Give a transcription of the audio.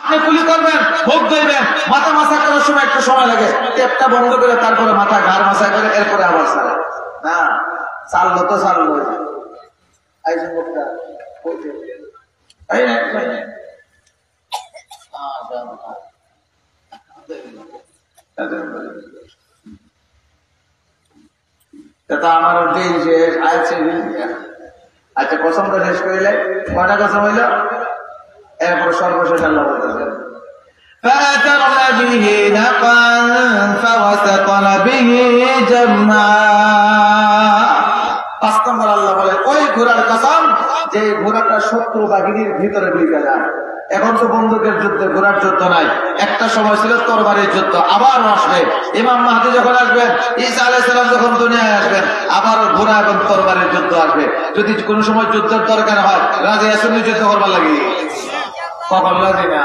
আপনি কুলি করবেন, ভোগ দিবেন, মাথা মাসা করার সময় একটু সময় লাগে, টেপটা বন্ধ করে তারপরে মাথা ঘাড় মাসা করে এরপরে আবার ছাড়ে না। চাললো তো চাললো, এই যুবকটা আমার দিন শেষ আছে। আচ্ছা, কসমটা শেষ করিলে কয়টা কসম হইল? এরপর সর্বশেষ আল্লাহ বলতেছেন فأثرن به نقعا فوسطن به جمعا। 5 নম্বর আল্লাহ বলে ওই ঘোড়ার কসম যে ঘোড়াটা শত্রু বাহিনীর ভিতরে ঢুকে যায়। এখন তো বন্দুকের যুদ্ধ, ঘোড়ার যুদ্ধ নাই। একটা সময় ছিল তরবারির যুদ্ধ, আবারও আসবে। ইমাম মাহদী যখন আসবেন, ঈসা আলাইহিস সালাম যখন দুনিয়ায় আসবেন, আবারও ঘোড়া এবং তরবারির যুদ্ধ আসবে। যদি কোনো সময় যুদ্ধের দরকার হয়, রাজি আছেন যুদ্ধ করবার লাগে? কখন রাজি না?